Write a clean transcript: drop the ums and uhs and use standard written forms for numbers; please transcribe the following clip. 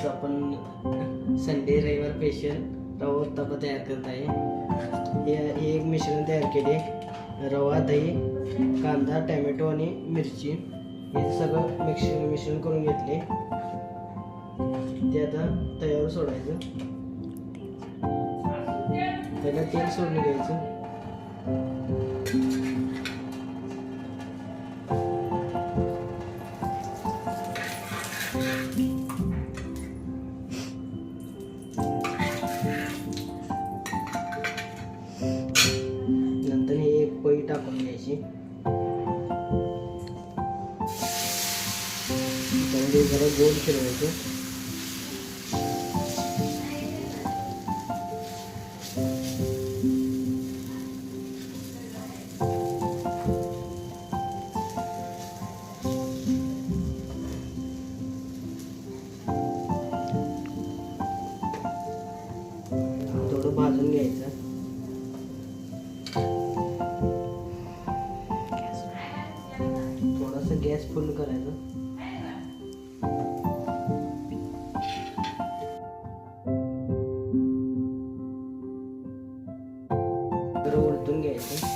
आज आपण संडे रविवार स्पेशल रवा उत्तप्पा तयार करत आहे. हे एक मिश्रण तयार केले. रवा, दही, कांदा, टोमॅटो आणि मिरची हे सगळं मिश्रण करून घेतले. ते आता तव्यावर सोडायचं. त्याला तेल सोडून घ्यायचं. नंतर ही एक पळी टाकून घ्यायची. त्यामध्ये जरा गोल फिरवायचं. थोडं भाजून घ्यायचं. थोडासा गॅस फुल करायचा. उलटून घ्यायचं.